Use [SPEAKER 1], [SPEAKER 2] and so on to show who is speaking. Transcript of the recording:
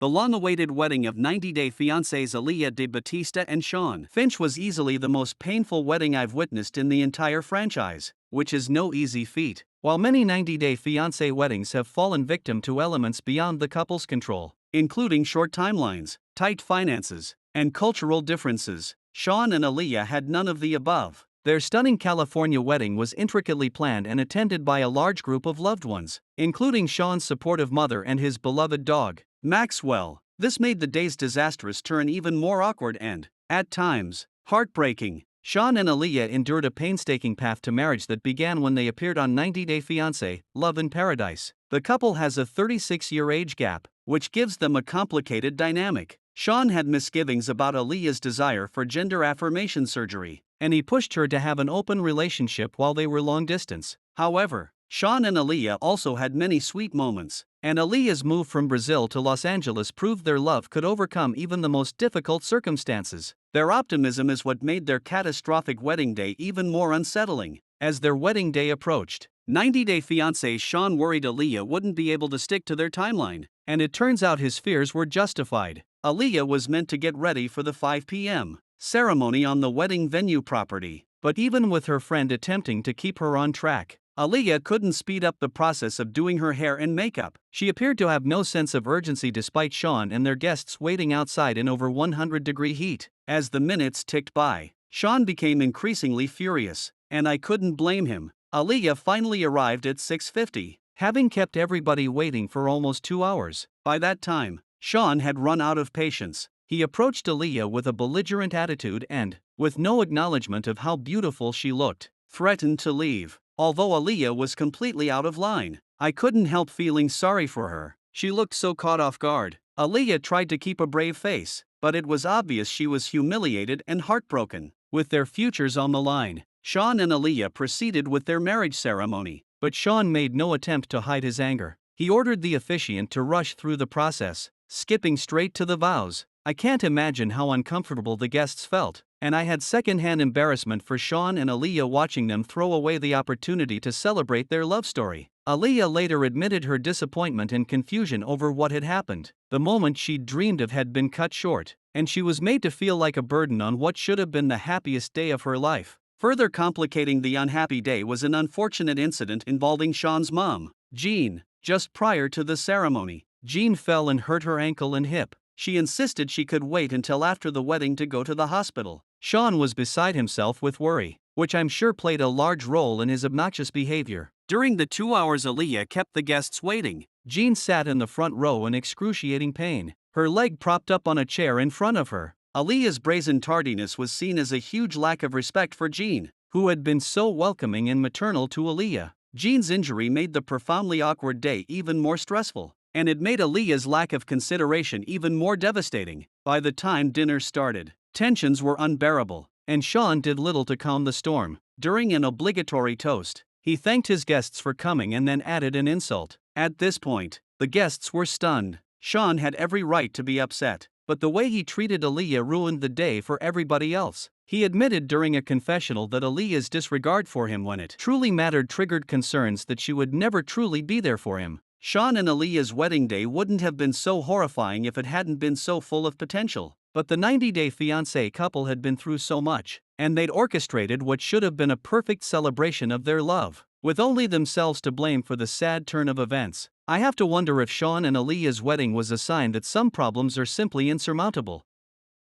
[SPEAKER 1] the long-awaited wedding of 90-day fiancés Alliya de Batista and Shawn Finch was easily the most painful wedding I've witnessed in the entire franchise, which is no easy feat. While many 90-day fiancé weddings have fallen victim to elements beyond the couple's control, including short timelines, tight finances, and cultural differences, Shawn and Alliya had none of the above. Their stunning California wedding was intricately planned and attended by a large group of loved ones, including Shawn's supportive mother and his beloved dog, Maxwell. This made the day's disastrous turn even more awkward and, at times, heartbreaking. Shawn and Alliya endured a painstaking path to marriage that began when they appeared on 90 Day Fiancé, Love in Paradise. The couple has a 36-year age gap, which gives them a complicated dynamic. Shawn had misgivings about Alliya's desire for gender affirmation surgery, and he pushed her to have an open relationship while they were long distance. However, Shawn and Alliya also had many sweet moments, and Alliya's move from Brazil to Los Angeles proved their love could overcome even the most difficult circumstances. Their optimism is what made their catastrophic wedding day even more unsettling. As their wedding day approached, 90 Day Fiancé Shawn worried Alliya wouldn't be able to stick to their timeline, and it turns out his fears were justified. Alliya was meant to get ready for the 5 p.m. ceremony on the wedding venue property, but even with her friend attempting to keep her on track, Alliya couldn't speed up the process of doing her hair and makeup. She appeared to have no sense of urgency despite Shawn and their guests waiting outside in over 100-degree heat. As the minutes ticked by, Shawn became increasingly furious, and I couldn't blame him. Alliya finally arrived at 6:50, having kept everybody waiting for almost 2 hours. By that time, Shawn had run out of patience. He approached Alliya with a belligerent attitude and, with no acknowledgement of how beautiful she looked, threatened to leave. Although Alliya was completely out of line, I couldn't help feeling sorry for her. She looked so caught off guard. Alliya tried to keep a brave face, but it was obvious she was humiliated and heartbroken. With their futures on the line, Shawn and Alliya proceeded with their marriage ceremony, but Shawn made no attempt to hide his anger. He ordered the officiant to rush through the process, skipping straight to the vows. I can't imagine how uncomfortable the guests felt, and I had second-hand embarrassment for Shawn and Alliya watching them throw away the opportunity to celebrate their love story. Alliya later admitted her disappointment and confusion over what had happened. The moment she'd dreamed of had been cut short, and she was made to feel like a burden on what should have been the happiest day of her life. Further complicating the unhappy day was an unfortunate incident involving Shawn's mom, Jean. Just prior to the ceremony, Jean fell and hurt her ankle and hip. She insisted she could wait until after the wedding to go to the hospital. Shawn was beside himself with worry, which I'm sure played a large role in his obnoxious behavior. During the 2 hours Alliya kept the guests waiting, Jean sat in the front row in excruciating pain, her leg propped up on a chair in front of her. Alliya's brazen tardiness was seen as a huge lack of respect for Jean, who had been so welcoming and maternal to Alliya. Jean's injury made the profoundly awkward day even more stressful, and it made Alliya's lack of consideration even more devastating. By the time dinner started, tensions were unbearable, and Shawn did little to calm the storm. During an obligatory toast, he thanked his guests for coming and then added an insult. At this point, the guests were stunned. Shawn had every right to be upset, but the way he treated Alliya ruined the day for everybody else. He admitted during a confessional that Alliya's disregard for him when it truly mattered triggered concerns that she would never truly be there for him. Shawn and Alliya's wedding day wouldn't have been so horrifying if it hadn't been so full of potential. But the 90-day fiancé couple had been through so much, and they'd orchestrated what should have been a perfect celebration of their love, with only themselves to blame for the sad turn of events. I have to wonder if Shawn and Alliya's wedding was a sign that some problems are simply insurmountable.